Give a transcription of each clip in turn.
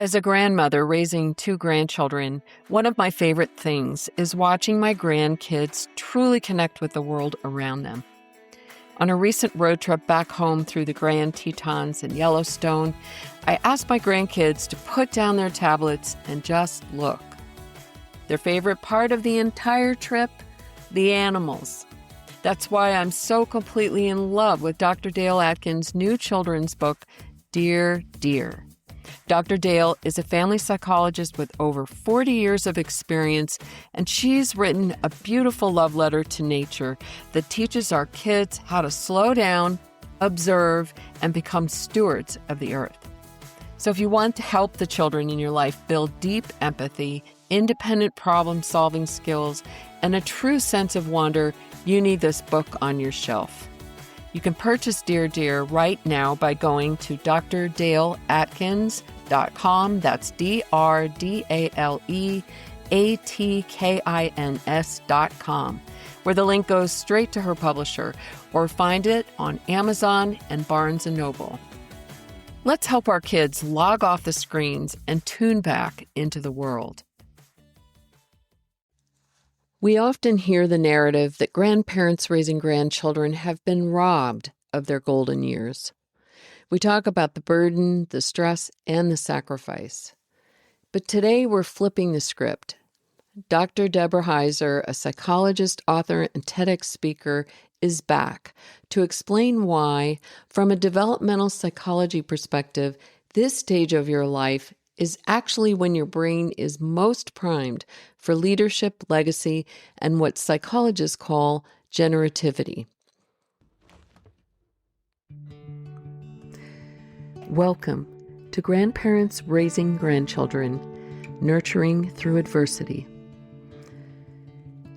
As a grandmother raising two grandchildren, one of my favorite things is watching my grandkids truly connect with the world around them. On a recent road trip back home through the Grand Tetons and Yellowstone, I asked my grandkids to put down their tablets and just look. Their favorite part of the entire trip? The animals. That's why I'm so completely in love with Dr. Dale Atkins' new children's book, Dear Dear. Dr. Dale is a family psychologist with over 40 years of experience, and she's written a beautiful love letter to nature that teaches our kids how to slow down, observe, and become stewards of the earth. So if you want to help the children in your life build deep empathy, independent problem-solving skills, and a true sense of wonder, you need this book on your shelf. You can purchase Dear Dear right now by going to drdaleatkins.com. That's DRDALEATKINS.com, where the link goes straight to her publisher, or find it on Amazon and Barnes & Noble. Let's help our kids log off the screens and tune back into the world. We often hear the narrative that grandparents raising grandchildren have been robbed of their golden years. We talk about the burden, the stress, and the sacrifice. But today we're flipping the script. Dr. Deborah Heiser, a psychologist, author, and TEDx speaker, is back to explain why, from a developmental psychology perspective, this stage of your life is actually when your brain is most primed for leadership, legacy, and what psychologists call generativity. Welcome to Grandparents Raising Grandchildren, Nurturing Through Adversity.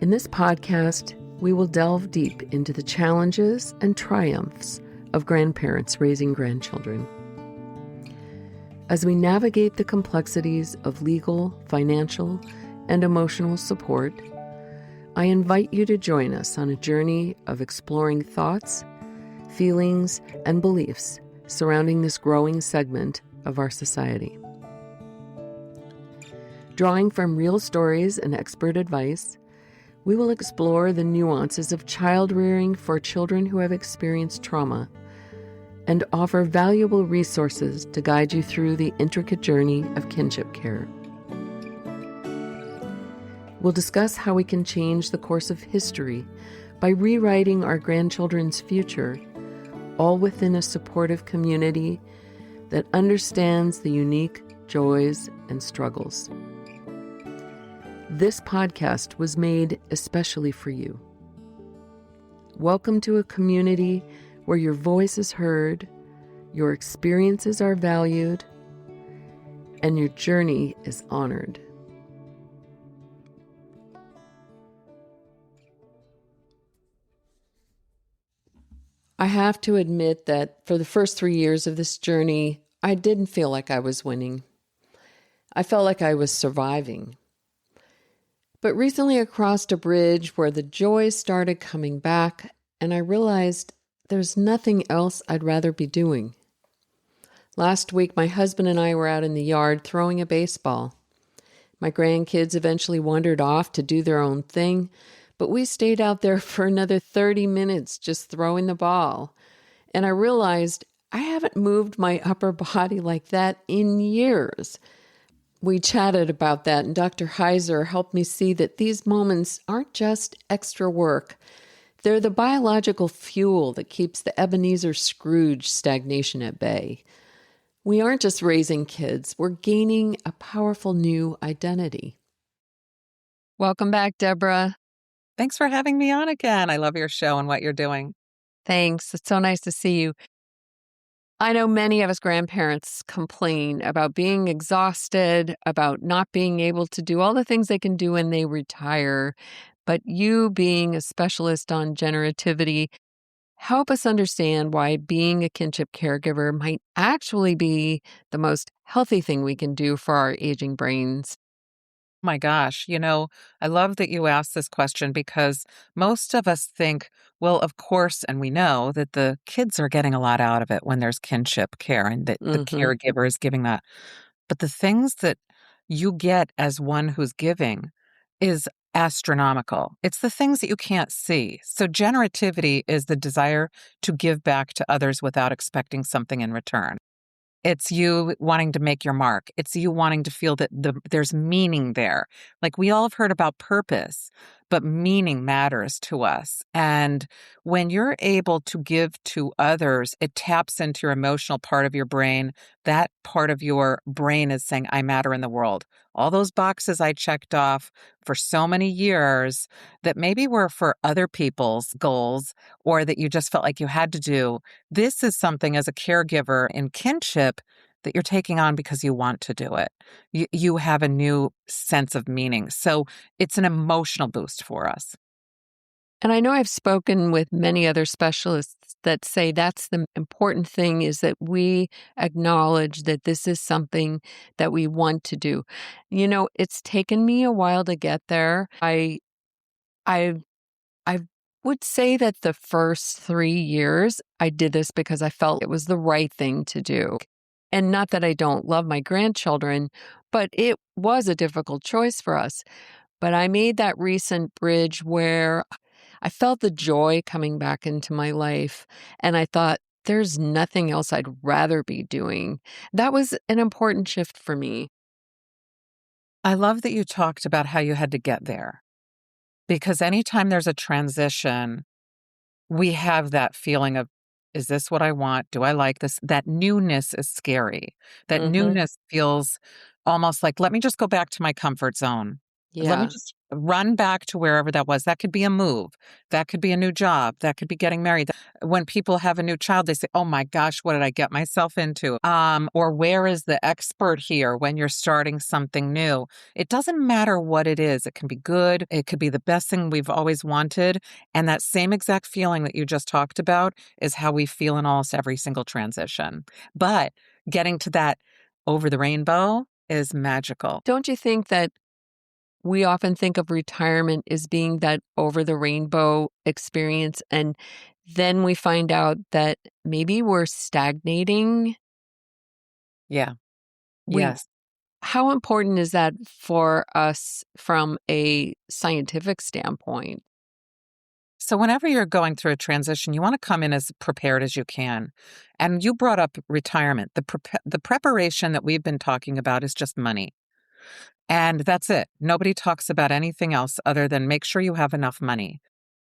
In this podcast, we will delve deep into the challenges and triumphs of grandparents raising grandchildren. As we navigate the complexities of legal, financial, and emotional support, I invite you to join us on a journey of exploring thoughts, feelings, and beliefs surrounding this growing segment of our society. Drawing from real stories and expert advice, we will explore the nuances of child rearing for children who have experienced trauma and offer valuable resources to guide you through the intricate journey of kinship care. We'll discuss how we can change the course of history by rewriting our grandchildren's future, all within a supportive community that understands the unique joys and struggles. This podcast was made especially for you. Welcome to a community where your voice is heard, your experiences are valued, and your journey is honored. I have to admit that for the first 3 years of this journey, I didn't feel like I was winning. I felt like I was surviving. But recently I crossed a bridge where the joy started coming back, and I realized there's nothing else I'd rather be doing. Last week, my husband and I were out in the yard throwing a baseball. My grandkids eventually wandered off to do their own thing, but we stayed out there for another 30 minutes just throwing the ball. And I realized I haven't moved my upper body like that in years. We chatted about that, and Dr. Heiser helped me see that these moments aren't just extra work. They're the biological fuel that keeps the Ebenezer Scrooge stagnation at bay. We aren't just raising kids, we're gaining a powerful new identity. Welcome back, Deborah. Thanks for having me on again. I love your show and what you're doing. Thanks. It's so nice to see you. I know many of us grandparents complain about being exhausted, about not being able to do all the things they can do when they retire. But you, being a specialist on generativity, help us understand why being a kinship caregiver might actually be the most healthy thing we can do for our aging brains. My gosh, I love that you asked this question because most of us think, well, of course, and we know that the kids are getting a lot out of it when there's kinship care and that the caregiver is giving that. but the things that you get as one who's giving is astronomical. It's the things that you can't see. So generativity is the desire to give back to others without expecting something in return. It's you wanting to make your mark. It's you wanting to feel that there's meaning there. Like we all have heard about purpose, but meaning matters to us. And when you're able to give to others, it taps into your emotional part of your brain. That part of your brain is saying, I matter in the world. All those boxes I checked off for so many years that maybe were for other people's goals or that you just felt like you had to do, this is something as a caregiver in kinship that you're taking on because you want to do it. You have a new sense of meaning. So it's an emotional boost for us. And I know I've spoken with many other specialists that say that's the important thing is that we acknowledge that this is something that we want to do. It's taken me a while to get there. I I would say that the first 3 years I did this because I felt it was the right thing to do. And not that I don't love my grandchildren, but it was a difficult choice for us. But I made that recent bridge where I felt the joy coming back into my life. And I thought, there's nothing else I'd rather be doing. That was an important shift for me. I love that you talked about how you had to get there because anytime there's a transition, we have that feeling of, is this what I want? Do I like this? That newness is scary. That Hmm. newness feels almost like, let me just go back to my comfort zone. Let me Yeah. just run back to wherever that was. That could be a move. That could be a new job. That could be getting married. When people have a new child, they say, oh my gosh, what did I get myself into? Or where is the expert here when you're starting something new? It doesn't matter what it is. It can be good. It could be the best thing we've always wanted. And that same exact feeling that you just talked about is how we feel in almost every single transition. But getting to that over the rainbow is magical. Don't you think that we often think of retirement as being that over the rainbow experience, and then we find out that maybe we're stagnating? Yeah. We Yes. How important is that for us from a scientific standpoint? So, whenever you're going through a transition, you want to come in as prepared as you can. And you brought up retirement. The preparation that we've been talking about is just money. And that's it. Nobody talks about anything else other than make sure you have enough money.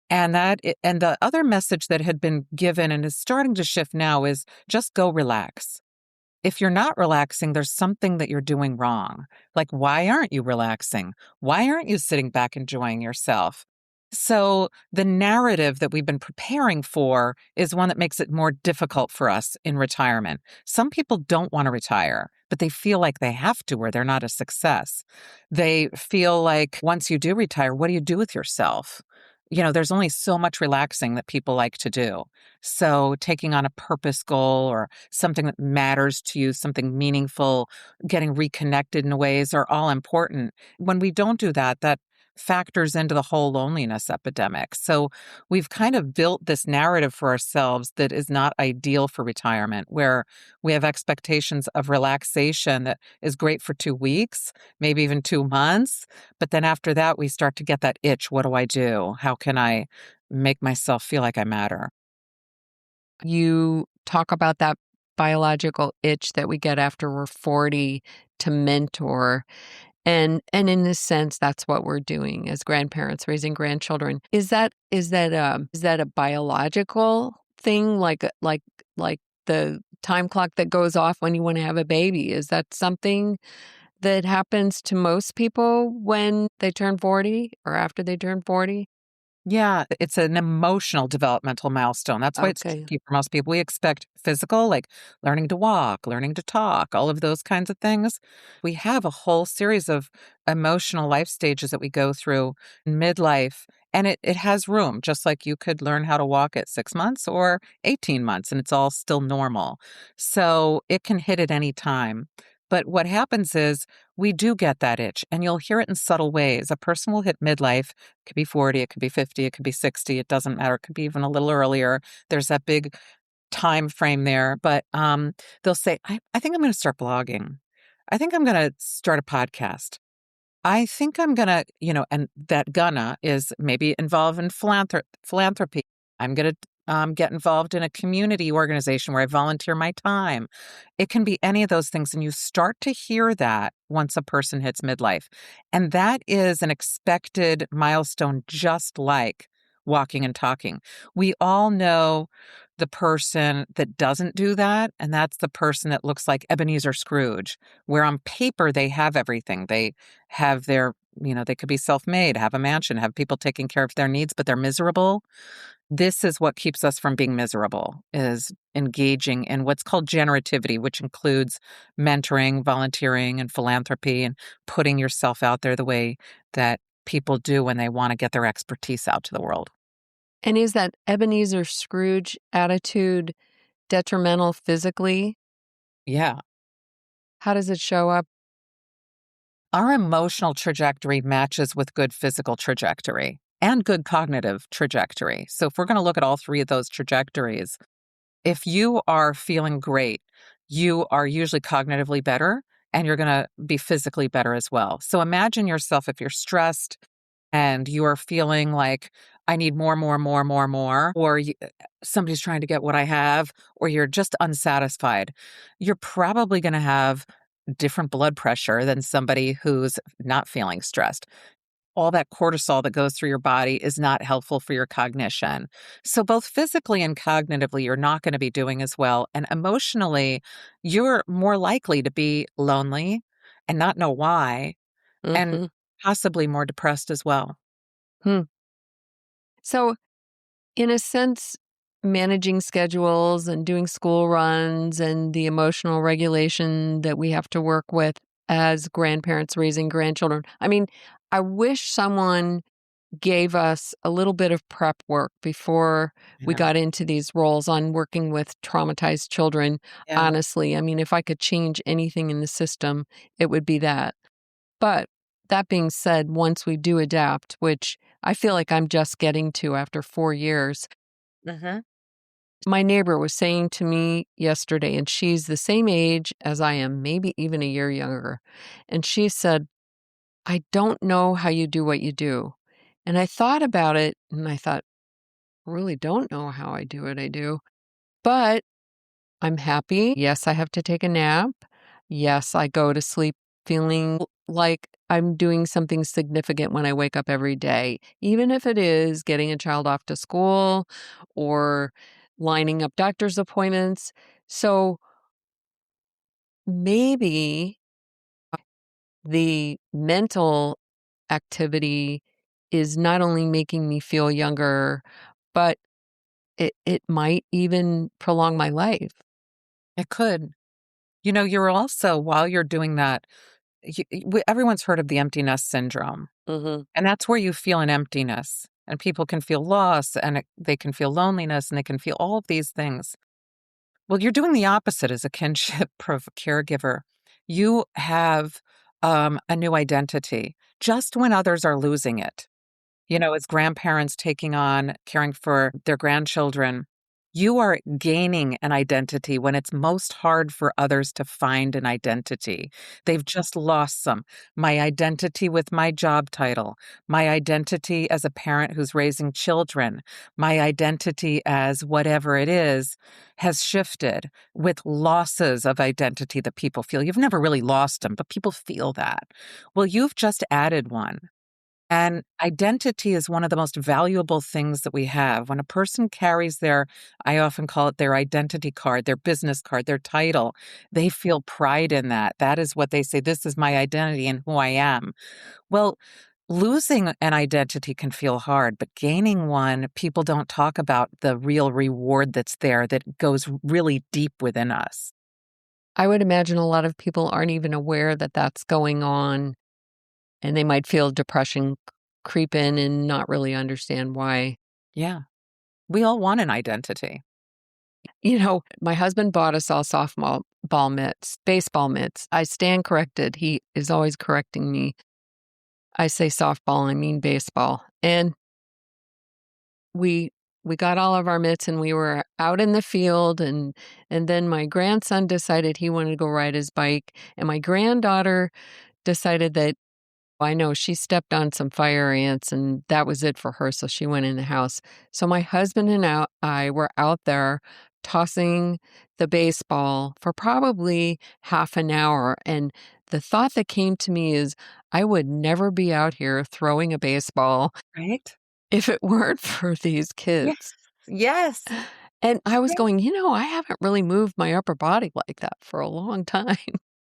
And the other message that had been given and is starting to shift now is just go relax. If you're not relaxing, there's something that you're doing wrong. Like, why aren't you relaxing? Why aren't you sitting back enjoying yourself? So, the narrative that we've been preparing for is one that makes it more difficult for us in retirement. Some people don't want to retire, but they feel like they have to or they're not a success. They feel like once you do retire, what do you do with yourself? There's only so much relaxing that people like to do. So, taking on a purpose goal or something that matters to you, something meaningful, getting reconnected in ways are all important. When we don't do that, that factors into the whole loneliness epidemic. So we've kind of built this narrative for ourselves that is not ideal for retirement, where we have expectations of relaxation that is great for 2 weeks, maybe even 2 months. But then after that, we start to get that itch. What do I do? How can I make myself feel like I matter? You talk about that biological itch that we get after we're 40 to mentor. And in this sense, that's what we're doing as grandparents, raising grandchildren. Is that a biological thing, like the time clock that goes off when you want to have a baby? Is that something that happens to most people when they turn 40 or after they turn 40? Yeah, it's an emotional developmental milestone. That's why it's Okay. tricky for most people. We expect physical, like learning to walk, learning to talk, all of those kinds of things. We have a whole series of emotional life stages that we go through in midlife, and it has room, just like you could learn how to walk at 6 months or 18 months, and it's all still normal. So it can hit at any time. But what happens is we do get that itch, and you'll hear it in subtle ways. A person will hit midlife. It could be 40, it could be 50, it could be 60, it doesn't matter. It could be even a little earlier. There's that big time frame there. But they'll say, I think I'm going to start blogging. I think I'm going to start a podcast. I think I'm going to, and that gonna is maybe involved in philanthropy. I'm going to get involved in a community organization where I volunteer my time. It can be any of those things. And you start to hear that once a person hits midlife. And that is an expected milestone, just like walking and talking. We all know the person that doesn't do that. And that's the person that looks like Ebenezer Scrooge, where on paper they have everything. They have their, they could be self-made, have a mansion, have people taking care of their needs, but they're miserable. This is what keeps us from being miserable, is engaging in what's called generativity, which includes mentoring, volunteering, and philanthropy, and putting yourself out there the way that people do when they want to get their expertise out to the world. And is that Ebenezer Scrooge attitude detrimental physically? Yeah. How does it show up? Our emotional trajectory matches with good physical trajectory and good cognitive trajectory. So if we're going to look at all three of those trajectories, if you are feeling great, you are usually cognitively better and you're going to be physically better as well. So imagine yourself if you're stressed and you are feeling like, I need more, or somebody's trying to get what I have, or you're just unsatisfied, you're probably going to have different blood pressure than somebody who's not feeling stressed. All that cortisol that goes through your body is not helpful for your cognition. So both physically and cognitively, you're not going to be doing as well. And emotionally, you're more likely to be lonely and not know why, and Mm-hmm. possibly more depressed as well. So, in a sense, managing schedules and doing school runs and the emotional regulation that we have to work with as grandparents raising grandchildren. I mean, I wish someone gave us a little bit of prep work before You we know? got into these roles on working with traumatized children. Yeah. Honestly, I mean, if I could change anything in the system, it would be that. But that being said, once we do adapt, which I feel like I'm just getting to after 4 years, Mm-hmm. my neighbor was saying to me yesterday, and she's the same age as I am, maybe even a year younger. And she said, I don't know how you do what you do. And I thought about it and I thought, I really don't know how I do what I do. But I'm happy. Yes, I have to take a nap. Yes, I go to sleep feeling like I'm doing something significant when I wake up every day, even if it is getting a child off to school or lining up doctor's appointments. So maybe the mental activity is not only making me feel younger, but it might even prolong my life. It could. You're also, while you're doing that, everyone's heard of the empty nest syndrome. Mhm. And that's where you feel an emptiness. And people can feel loss and they can feel loneliness and they can feel all of these things. Well, you're doing the opposite as a kinship caregiver. You have a new identity just when others are losing it. As grandparents taking on caring for their grandchildren, you are gaining an identity when it's most hard for others to find an identity. They've just lost some. My identity with my job title, my identity as a parent who's raising children, my identity as whatever it is has shifted with losses of identity that people feel. You've never really lost them, but people feel that. Well, you've just added one. And identity is one of the most valuable things that we have. When a person carries I often call it their identity card, their business card, their title, they feel pride in that. That is what they say, this is my identity and who I am. Well, losing an identity can feel hard, but gaining one, people don't talk about the real reward that's there that goes really deep within us. I would imagine a lot of people aren't even aware that that's going on, and they might feel depression creep in and not really understand why. Yeah. We all want an identity. My husband bought us all softball ball mitts, baseball mitts. I stand corrected. He is always correcting me. I say softball, I mean baseball. And we we got all of our mitts and we were out in the field, and then my grandson decided he wanted to go ride his bike, and my granddaughter decided that I know she stepped on some fire ants and that was it for her, so she went in the house. So my husband and I were out there tossing the baseball for probably half an hour, and the thought that came to me is I would never be out here throwing a baseball Right? if it weren't for these Yes. kids. Yes. And I was Yes. going, I haven't really moved my upper body like that for a long time.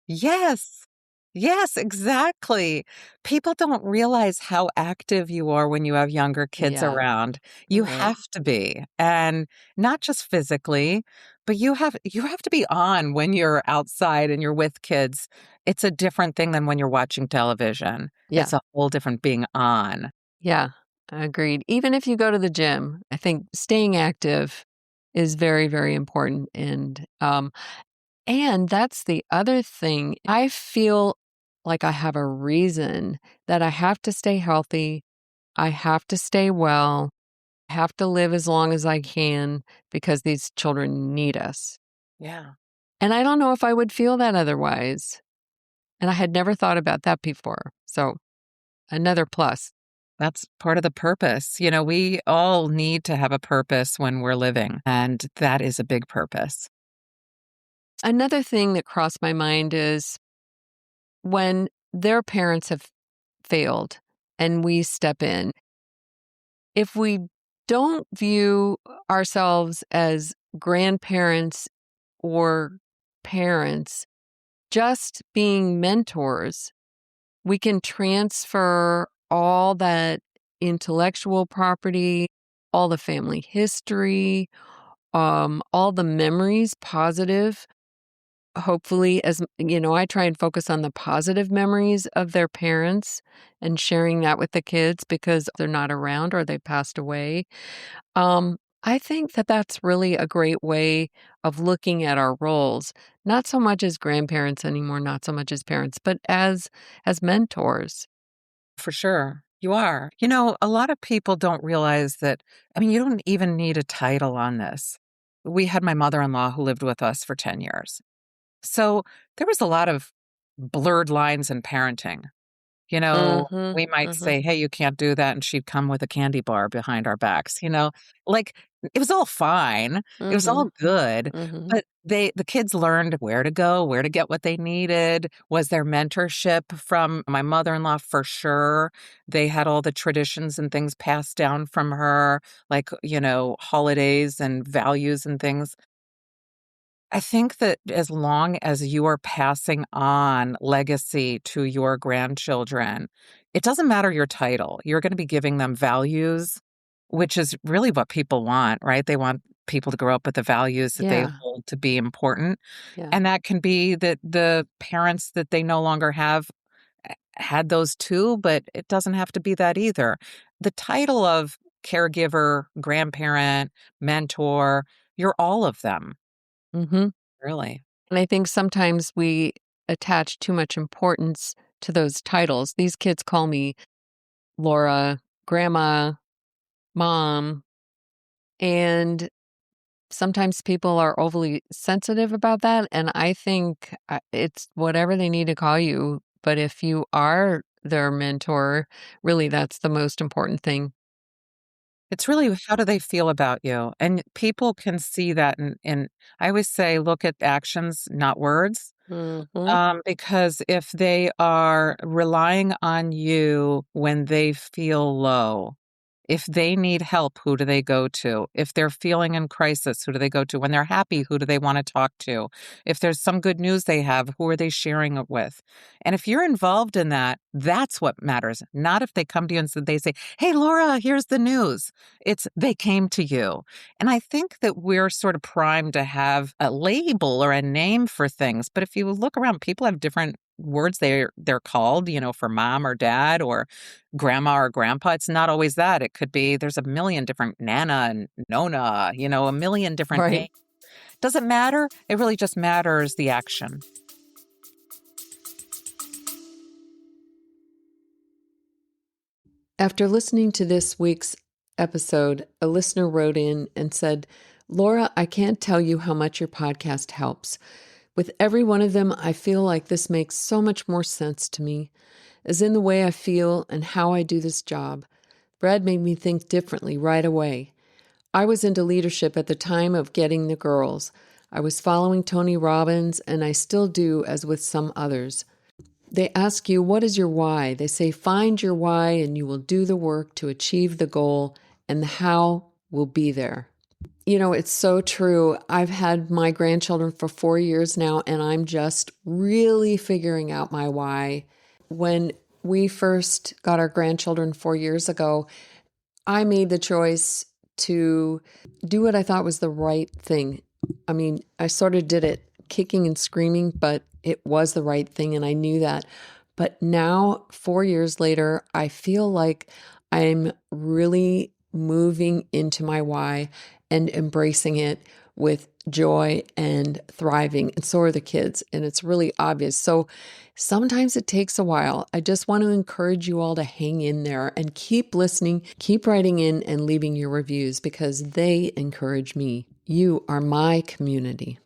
Yes. Yes, exactly. People don't realize how active you are when you have younger kids Yeah, around. You right. have to be, and not just physically, but you have to be on when you're outside and you're with kids. It's a different thing than when you're watching television. Yeah. It's a whole different being on. Yeah, agreed. Even if you go to the gym, I think staying active is very, very important. And that's the other thing. I feel like I have a reason that I have to stay healthy. I have to stay well. I have to live as long as I can because these children need us. Yeah. And I don't know if I would feel that otherwise. And I had never thought about that before. So another plus. That's part of the purpose. We all need to have a purpose when we're living, and that is a big purpose. Another thing that crossed my mind is when their parents have failed and we step in, if we don't view ourselves as grandparents or parents, just being mentors, we can transfer all that intellectual property, all the family history, all the memories, positive. Hopefully, I try and focus on the positive memories of their parents and sharing that with the kids because they're not around or they passed away. I think that that's really a great way of looking at our roles, not so much as grandparents anymore, not so much as parents, but as mentors. For sure. You are. A lot of people don't realize that. I mean, you don't even need a title on this. We had my mother in law who lived with us for 10 years. So there was a lot of blurred lines in parenting. Mhm. We might Mhm. say, "Hey, you can't do that," and she'd come with a candy bar behind our backs. Like, it was all fine. It was all Mhm. good, Mhm. but the kids learned where to go, where to get what they needed. Was there mentorship from my mother-in-law? For sure. They had all the traditions and things passed down from her, like, holidays and values and things. I think that as long as you are passing on legacy to your grandchildren, it doesn't matter your title. You're going to be giving them values, which is really what people want, right? They want people to grow up with the values that they Yeah. hold to be important. Yeah. And that can be that the parents that they no longer have had those too, but it doesn't have to be that either. The title of caregiver, grandparent, mentor, you're all of them, Mhm. really. And I think sometimes we attach too much importance to those titles. These kids call me Laura, grandma, mom, and sometimes people are overly sensitive about that. And I think it's whatever they need to call you. But if you are their mentor, really, that's the most important thing. It's really how do they feel about you? And people can see that in I always say, look at actions, not words. Hmm. Because if they are relying on you when they feel low, if they need help, who do they go to? If they're feeling in crisis, who do they go to? When they're happy, who do they want to talk to? If there's some good news they have, who are they sharing it with? And if you're involved in that, that's what matters. Not if they come to you and they say, "Hey, Laura, here's the news." It's they came to you. And I think that we're sort of primed to have a label or a name for things. But if you look around, people have different words they're called, for mom or dad or grandma or grandpa. It's not always that. It could be there's a million different Nana and Nona, a million different names. Right. Does it matter? It really just matters the action. After listening to this week's episode, a listener wrote in and said, Laura, I can't tell you how much your podcast helps. With every one of them, I feel like this makes so much more sense to me, as in the way I feel and how I do this job. Brad made me think differently right away. I was into leadership at the time of getting the girls. I was following Tony Robbins, and I still do, as with some others. They ask you, what is your why? They say, find your why, and you will do the work to achieve the goal, and the how will be there. You know, it's so true. I've had my grandchildren for 4 years now, and I'm just really figuring out my why. When we first got our grandchildren 4 years ago, I made the choice to do what I thought was the right thing. I mean, I sort of did it kicking and screaming, but it was the right thing, and I knew that. But now, 4 years later, I feel like I'm really moving into my why and embracing it with joy and thriving. And so are the kids, and it's really obvious. So sometimes it takes a while. I just want to encourage you all to hang in there and keep listening, keep writing in and leaving your reviews because they encourage me. You are my community.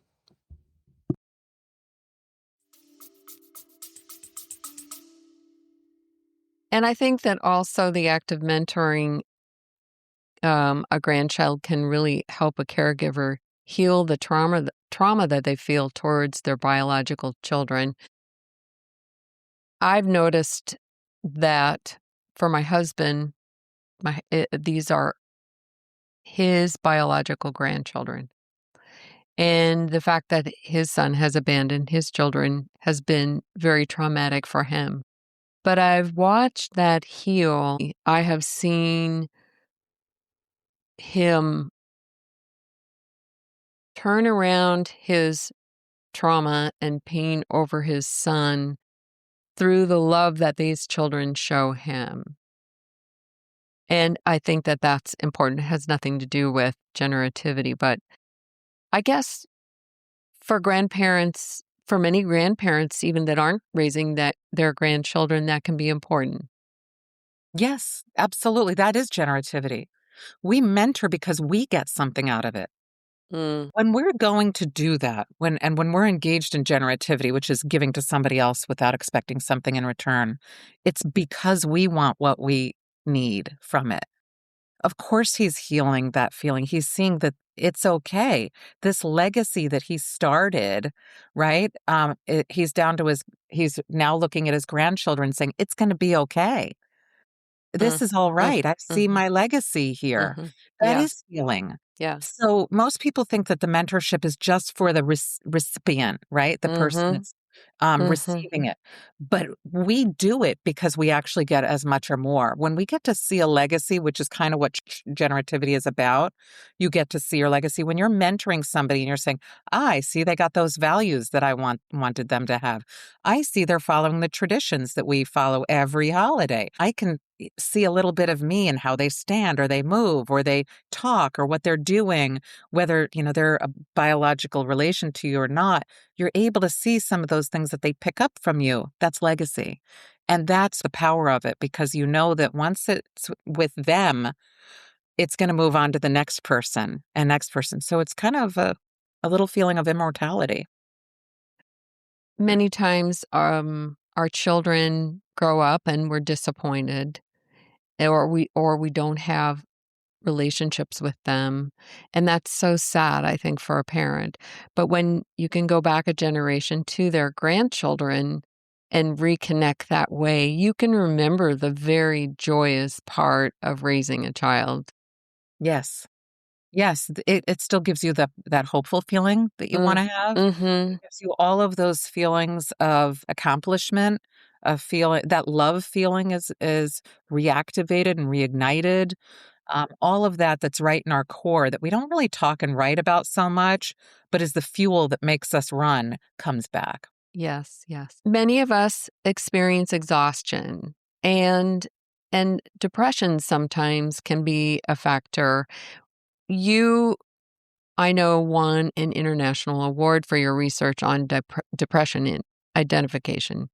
And I think that also the act of mentoring a grandchild can really help a caregiver heal the trauma that they feel towards their biological children. I've noticed that for my husband, these are his biological grandchildren. And the fact that his son has abandoned his children has been very traumatic for him. But I've watched that heal. I have seen him turn around his trauma and pain over his son through the love that these children show him. And I think that that's important. It has nothing to do with generativity, but I guess for grandparents, for many grandparents, even that aren't raising their grandchildren, that can be important. Yes, absolutely. That is generativity. We mentor because we get something out of it. When we're going to do that, when we're engaged in generativity, which is giving to somebody else without expecting something in return, it's because we want what we need from it. Of course, he's healing that feeling. He's seeing that it's okay. This legacy that he started, right? He's now looking at his grandchildren saying, it's going to be okay. This is all right. I see my legacy here. That Yes. is healing. Yes. So most people think that the mentorship is just for the recipient, right? The person that's receiving it. But we do it because we actually get as much or more. When we get to see a legacy, which is kind of what generativity is about, you get to see your legacy. When you're mentoring somebody and you're saying, I see they got those values that I wanted them to have. I see they're following the traditions that we follow every holiday. I can see a little bit of me in how they stand or they move or they talk or what they're doing, whether, they're a biological relation to you or not. You're able to see some of those things that they pick up from you. That's legacy. And that's the power of it because you know that once it's with them, it's going to move on to the next person and next person. So it's kind of a little feeling of immortality. Many times our children grow up and we're disappointed or we don't have relationships with them. And that's so sad, I think, for a parent. But when you can go back a generation to their grandchildren and reconnect that way, you can remember the very joyous part of raising a child. Yes. Yes, it still gives you that hopeful feeling that you wanna have. Mm-hmm. It gives you all of those feelings of accomplishment, of feeling that love feeling is reactivated and reignited. All of that's right in our core that we don't really talk and write about so much, but is the fuel that makes us run, comes back. Yes, yes. Many of us experience exhaustion and depression sometimes can be a factor. You, I know, won an international award for your research on depression in identification.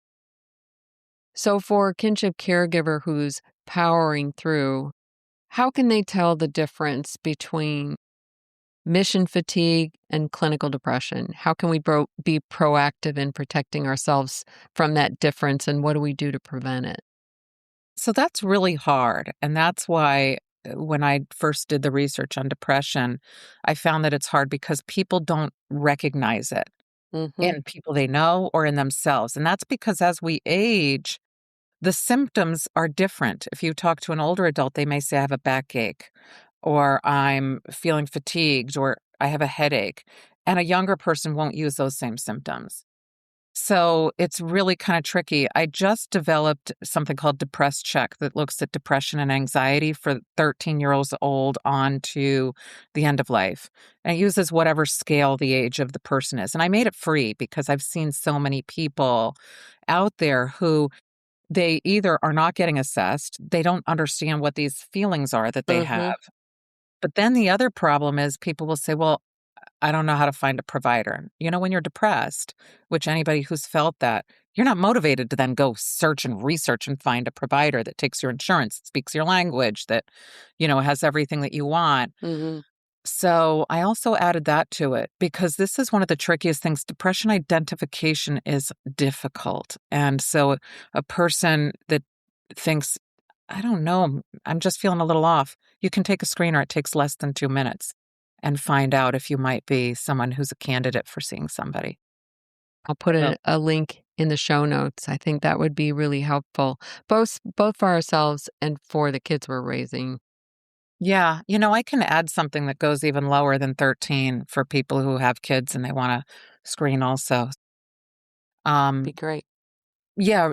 So for a kinship caregiver who's powering through, How can they tell the difference between mission fatigue and clinical depression? How can we be proactive in protecting ourselves from that difference, and what do we do to prevent it? So that's really hard. And that's why when I first did the research on depression, I found that it's hard because people don't recognize it Mhm. in people they know or in themselves. And that's because as we age, the symptoms are different. If you talk to an older adult, they may say, I have a backache, or I'm feeling fatigued, or I have a headache. And a younger person won't use those same symptoms. So it's really kind of tricky. I just developed something called Depressed Check that looks at depression and anxiety for 13-year-olds old on to the end of life. And it uses whatever scale the age of the person is. And I made it free because I've seen so many people out there who they either are not getting assessed, they don't understand what these feelings are that they have. Mhm. But then the other problem is people will say, well, I don't know how to find a provider. You know, when you're depressed, which anybody who's felt that, you're not motivated to then go search and research and find a provider that takes your insurance, that speaks your language, that, has everything that you want. Mhm. So I also added that to it because this is one of the trickiest things. Depression identification is difficult. And so a person that thinks, I don't know, I'm just feeling a little off, you can take a screener. It takes less than 2 minutes and find out if you might be someone who's a candidate for seeing somebody. I'll put So, a link in the show notes. I think that would be really helpful, both for ourselves and for the kids we're raising. yeah, I can add something that goes even lower than 13 for people who have kids and they want to screen also. Be Um, great. Yeah,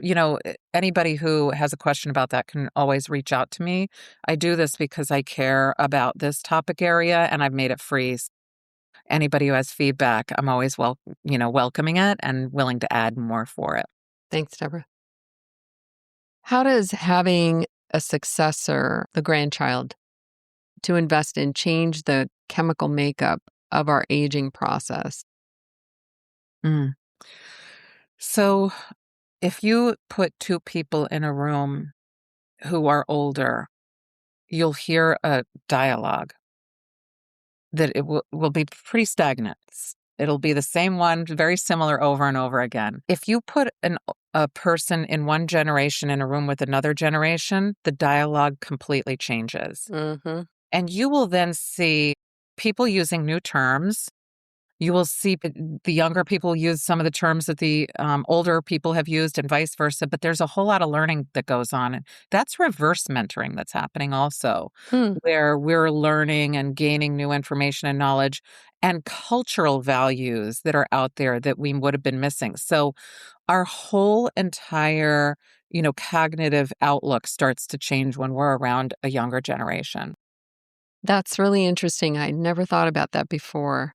anybody who has a question about that can always reach out to me. I do this because I care about this topic area and I've made it free. Anybody who has feedback, I'm always welcoming it and willing to add more for it. Thanks, Deborah. How does having a successor, the grandchild, to invest in change the chemical makeup of our aging process? Mm. So, if you put two people in a room who are older, you'll hear a dialogue that it will be pretty stagnant. It'll be the same one, very similar over and over again. If you put a person in one generation in a room with another generation, the dialogue completely changes. Mhm. And you will then see people using new terms. You will see the younger people use some of the terms that the older people have used and vice versa, but there's a whole lot of learning that goes on. And that's reverse mentoring that's happening also, Hmm. where we're learning and gaining new information and knowledge and cultural values that are out there that we would have been missing. So our whole entire, cognitive outlook starts to change when we're around a younger generation. That's really interesting. I never thought about that before.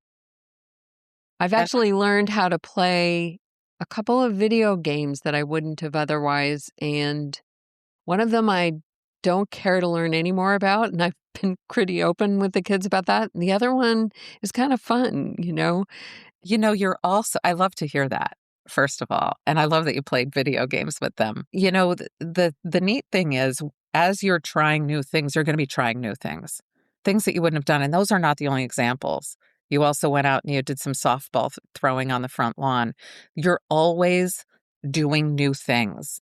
I've And actually learned how to play a couple of video games that I wouldn't have otherwise, and one of them I don't care to learn any more about, and I've been pretty open with the kids about that. And the other one is kind of fun. You're also I love to hear that, first of all, and I love that you played video games with them. The neat thing is, as you're trying new things, you're gonna be trying new things that you wouldn't have done, and those are not the only examples. You also went out and you did some softball throwing on the front lawn. You're always doing new things.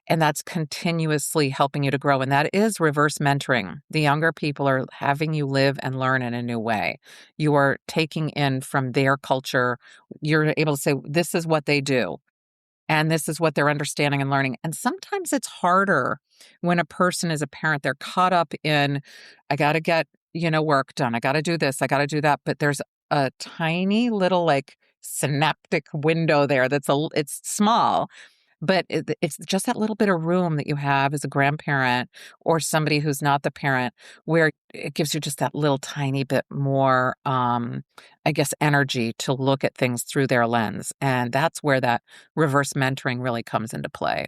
And that's continuously helping you to grow. And that is reverse mentoring. The younger people are having you live and learn in a new way. You are taking in from their culture. You're able to say, this is what they do. And this is what they're understanding and learning. And sometimes it's harder when a person is a parent. They're caught up in, I got to get, work done. I got to do this. I got to do that. But there's a tiny little like synaptic window there it's small, but it's just that little bit of room that you have as a grandparent or somebody who's not the parent, where it gives you just that little tiny bit more, I guess, energy to look at things through their lens. And that's where that reverse mentoring really comes into play.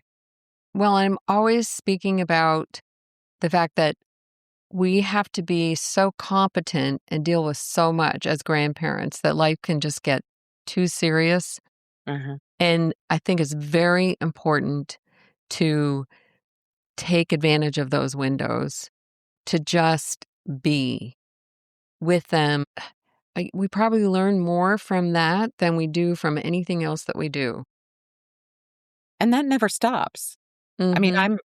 Well, I'm always speaking about the fact that we have to be so competent and deal with so much as grandparents that life can just get too serious. Mhm. And I think it's very important to take advantage of those windows to just be with them. We probably learn more from that than we do from anything else that we do. And that never stops. I mean, Mhm.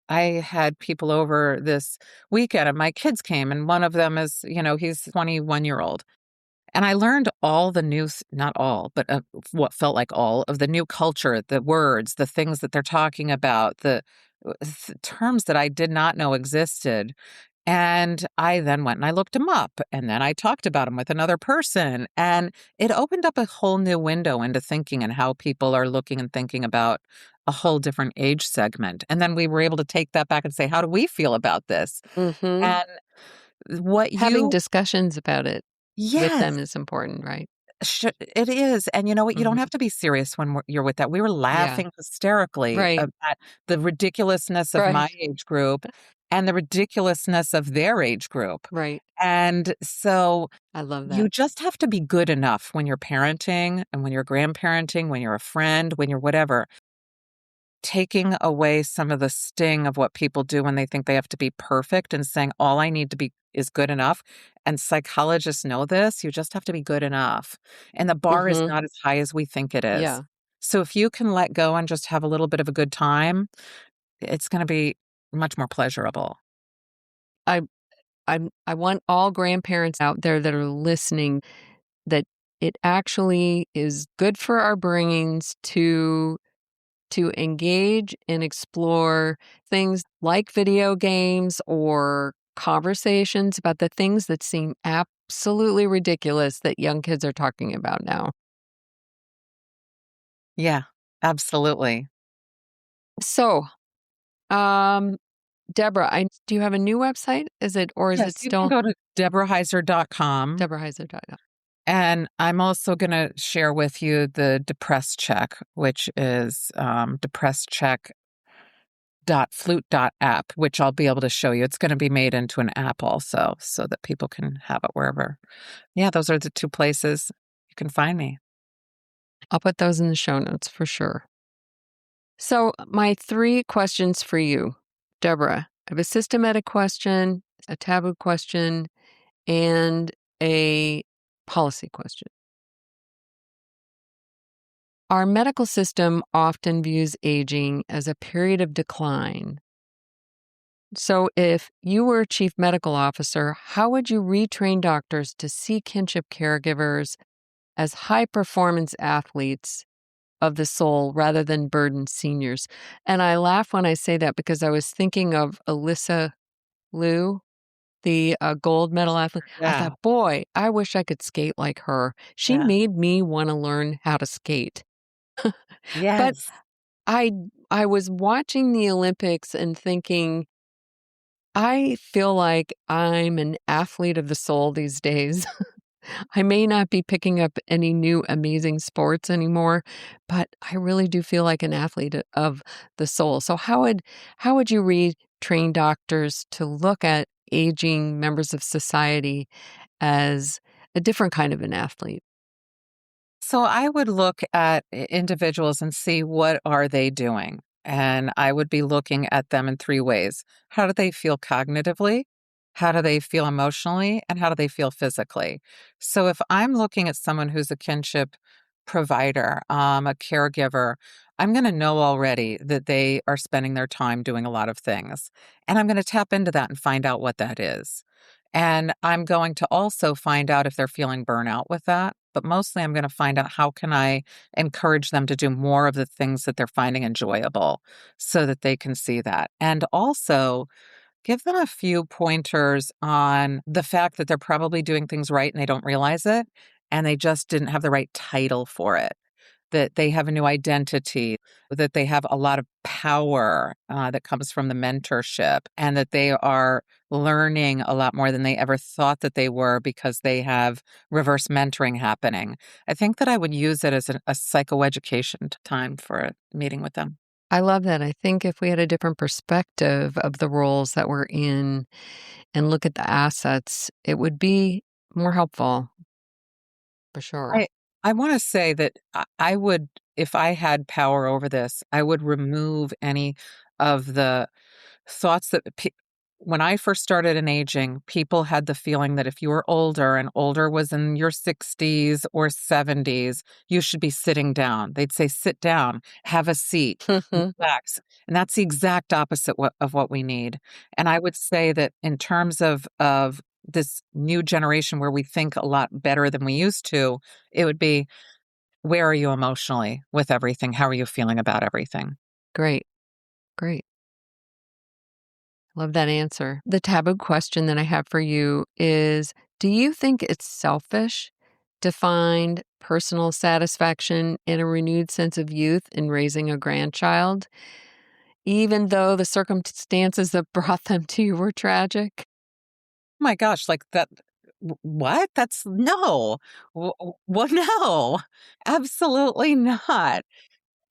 I had people over this weekend and my kids came and one of them is, he's 21-year-old. And I learned all the new, not all, but what felt like all of the new culture, the words, the things that they're talking about, the terms that I did not know existed. And I then went and I looked them up and then I talked about them with another person. And it opened up a whole new window into thinking and how people are looking and thinking about a whole different age segment. And then we were able to take that back and say, how do we feel about this? Mhm. And what Having you, discussions about it with yes, them is important, right? it is, and you know what? You don't Mhm. have to be serious when you're with that. We were Yeah. laughing hysterically Right. at the ridiculousness of my Right. age group and the ridiculousness of their age group. Right. And so I love you that. just have to be good enough when you're parenting and when you're grandparenting, when you're a friend, when you're whatever, taking away some of the sting of what people do when they think they have to be perfect and saying, all I need to be is good enough. And psychologists know this. You just have to be good enough. And the bar is Mhm. not as high as we think it is. Yeah. So if you can let go and just have a little bit of a good time, it's going to be much more pleasurable. I I want all grandparents out there that are listening that it actually is good for our brains to engage and explore things like video games or conversations about the things that seem absolutely ridiculous that young kids are talking about now. Yeah, absolutely. So, um, Deborah, I do you have a new website? Is Yes, it you can still go to deborahheiser.com. deborahheiser.com? And I'm also going to share with you the Depress Check, which is depresscheck.flute.app, which I'll be able to show you. It's going to be made into an app also so that people can have it wherever. Yeah, those are the two places you can find me. I'll put those in the show notes for sure. So, my 3 questions for you, Deborah. I have a systematic question, a taboo question, and a policy question. Our medical system often views aging as a period of decline. So, if you were chief medical officer, how would you retrain doctors to see kinship caregivers as high performance athletes of the soul rather than burdened seniors? And I laugh when I say that because I was thinking of Alyssa Liu, the gold medal athlete. I Yeah. thought, boy, I wish I could skate like her. She Yeah. made me want to learn how to skate. But Yes. I I was watching the Olympics and thinking, I feel like I'm an athlete of the soul these days. I may not be picking up any new amazing sports anymore, but I really do feel like an athlete of the soul. So how would you retrain doctors to look at aging members of society as a different kind of an athlete? So I would look at individuals and see what are they doing? And I would be looking at them in three ways. How do they feel cognitively? How do they feel emotionally? And how do they feel physically? So if I'm looking at someone who's a kinship provider, a caregiver, I'm going to know already that they are spending their time doing a lot of things. And I'm going to tap into that and find out what that is. And I'm going to also find out if they're feeling burnout with that. But mostly I'm going to find out how can I encourage them to do more of the things that they're finding enjoyable so that they can see that. And also give them a few pointers on the fact that they're probably doing things right and they don't realize it. And they just didn't have the right title for it, that they have a new identity, that they have a lot of power that comes from the mentorship, and that they are learning a lot more than they ever thought that they were because they have reverse mentoring happening. I think that I would use it as a psychoeducation time for a meeting with them. I love that. I think if we had a different perspective of the roles that we're in and look at the assets, it would be more helpful for sure. I I want to say that I would, if I had power over this, I would remove any of the thoughts that when I first started in aging, people had the feeling that if you were older and older was in your 60s or 70s, you should be sitting down. They'd say, sit down, have a seat, relax. And that's the exact opposite of what we need. And I would say that in terms of this new generation where we think a lot better than we used to, it would be, where are you emotionally with everything? How are you feeling about everything? Great. Great. Love that answer. The taboo question that I have for you is, do you think it's selfish to find personal satisfaction and a renewed sense of youth in raising a grandchild, even though the circumstances that brought them to you were tragic? My gosh, like that. What? That's no. Well, no, absolutely not.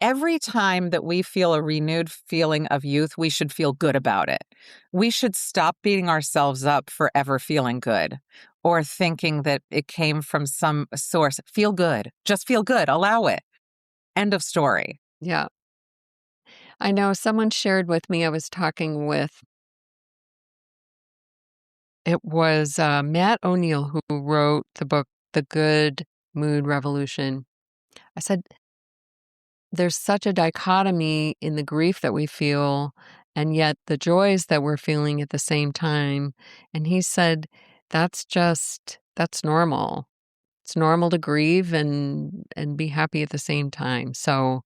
Every time that we feel a renewed feeling of youth, we should feel good about it. We should stop beating ourselves up for ever feeling good or thinking that it came from some source. Feel good. Just feel good. Allow it. End of story. Yeah. I know someone shared with me, I was talking with, it was Matt O'Neill who wrote the book, The Good Mood Revolution. I said, there's such a dichotomy in the grief that we feel and yet the joys that we're feeling at the same time. And he said, that's normal. It's normal to grieve and be happy at the same time. So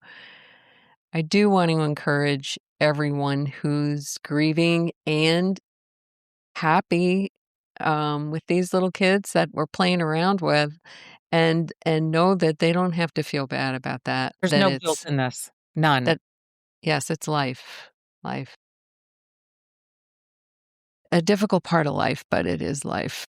I do want to encourage everyone who's grieving and happy with these little kids that we're playing around with, and know that they don't have to feel bad about that. There's That no guilt it's in this. None. that yes, it's life. Life. A difficult part of life, but it is life.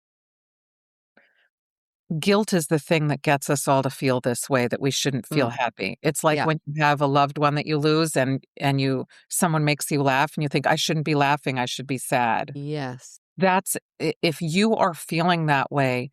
Guilt is the thing that gets us all to feel this way, that we shouldn't feel Mm, happy. It's like yeah. when you have a loved one that you lose and you someone makes you laugh and you think, I shouldn't be laughing, I should be sad. Yes. That's if you are feeling that way,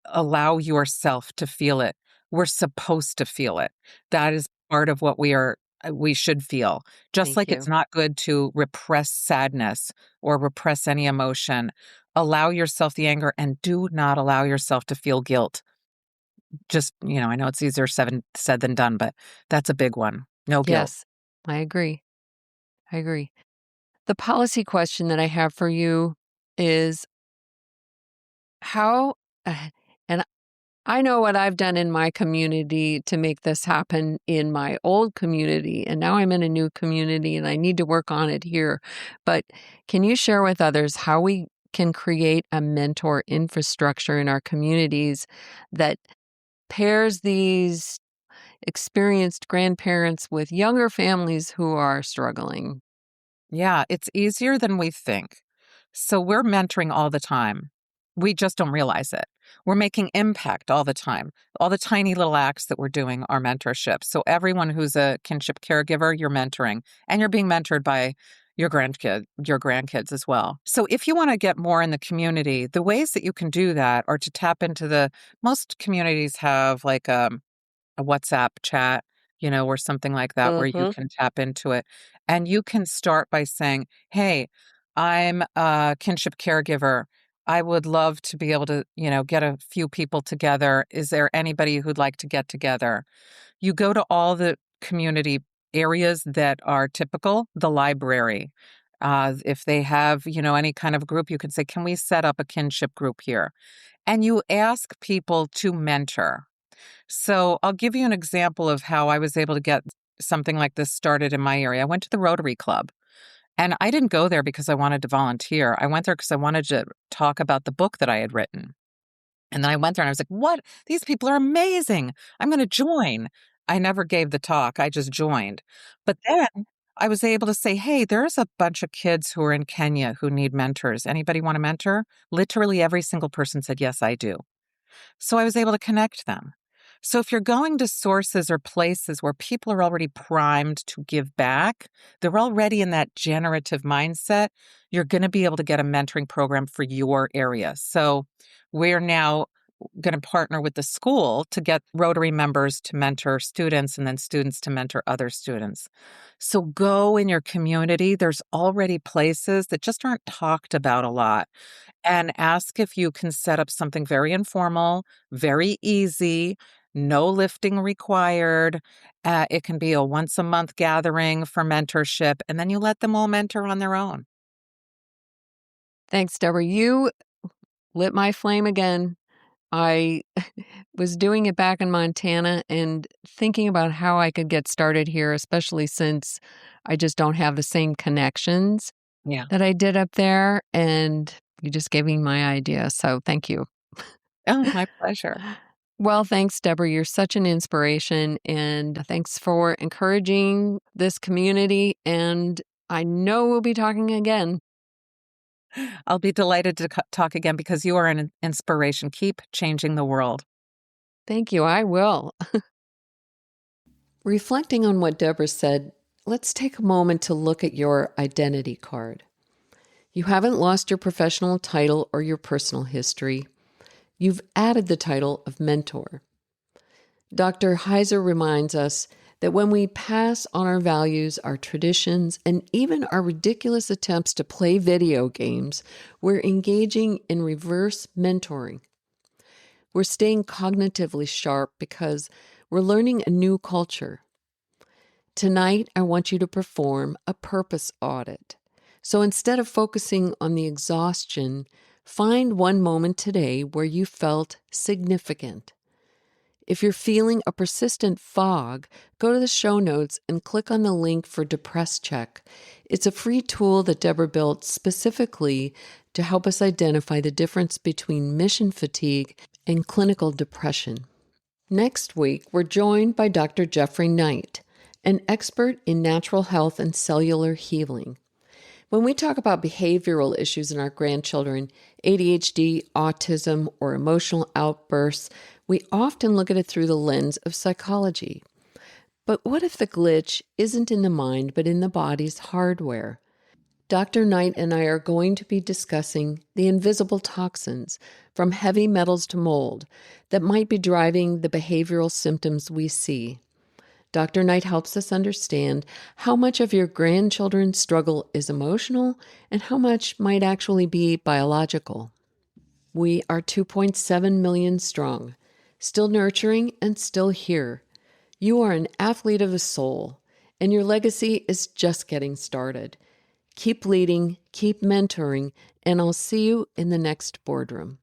allow yourself to feel it. We're supposed to feel it. That is part of what we should feel. Just Thank like it's you. not good to repress sadness or repress any emotion. Allow yourself the anger and do not allow yourself to feel guilt. Just, I know it's easier said than done, but that's a big one. No guilt. Yes. I agree. I agree. The policy question that I have for you is how and I know what I've done in my community to make this happen in my old community, and now I'm in a new community and I need to work on it here. But can you share with others how we can create a mentor infrastructure in our communities that pairs these experienced grandparents with younger families who are struggling? Yeah, it's easier than we think. So we're mentoring all the time. We just don't realize it. We're making impact all the time. All the tiny little acts that we're doing are mentorship. So everyone who's a kinship caregiver, you're mentoring, and you're being mentored by your grandkids as well. So if you want to get more in the community, the ways that you can do that are to tap into most communities have like a WhatsApp chat, or something like that where you Mm-hmm. can tap into it. And you can start by saying, hey, I'm a kinship caregiver. I would love to be able to, get a few people together. Is there anybody who'd like to get together? You go to all the community areas that are typical, the library. If they have, any kind of group, you could say, can we set up a kinship group here? And you ask people to mentor. So I'll give you an example of how I was able to get something like this started in my area. I went to the Rotary Club and I didn't go there because I wanted to volunteer. I went there because I wanted to talk about the book that I had written. And then I went there and I was like, what? These people are amazing. I'm going to join. I never gave the talk. I just joined. But then I was able to say, hey, there's a bunch of kids who are in Kenya who need mentors. Anybody want to mentor? Literally every single person said, yes, I do. So I was able to connect them. So if you're going to sources or places where people are already primed to give back, they're already in that generative mindset, you're going to be able to get a mentoring program for your area. So we're now going to partner with the school to get Rotary members to mentor students and then students to mentor other students. So go in your community. There's already places that just aren't talked about a lot. And ask if you can set up something very informal, very easy, no lifting required. It can be a once a month gathering for mentorship, and then you let them all mentor on their own. Thanks, Deborah. You lit my flame again. I was doing it back in Montana and thinking about how I could get started here, especially since I just don't have the same connections Yeah. that I did up there. And you just gave me my idea. So thank you. Oh, my pleasure. Well, thanks, Deborah. You're such an inspiration. And thanks for encouraging this community. And I know we'll be talking again. I'll be delighted to talk again because you are an inspiration. Keep changing the world. Thank you. I will. Reflecting on what Deborah said, let's take a moment to look at your identity card. You haven't lost your professional title or your personal history. You've added the title of mentor. Dr. Heiser reminds us that when we pass on our values, our traditions, and even our ridiculous attempts to play video games, we're engaging in reverse mentoring. We're staying cognitively sharp because we're learning a new culture. Tonight, I want you to perform a purpose audit. So instead of focusing on the exhaustion, find one moment today where you felt significant. If you're feeling a persistent fog, go to the show notes and click on the link for Depress Check. It's a free tool that Deborah built specifically to help us identify the difference between mission fatigue and clinical depression. Next week, we're joined by Dr. Jeffrey Knight, an expert in natural health and cellular healing. When we talk about behavioral issues in our grandchildren, ADHD, autism, or emotional outbursts, we often look at it through the lens of psychology. But what if the glitch isn't in the mind, but in the body's hardware? Dr. Knight and I are going to be discussing the invisible toxins, from heavy metals to mold, that might be driving the behavioral symptoms we see. Dr. Knight helps us understand how much of your grandchildren's struggle is emotional and how much might actually be biological. We are 2.7 million strong, still nurturing and still here. You are an athlete of the soul, and your legacy is just getting started. Keep leading, keep mentoring, and I'll see you in the next boardroom.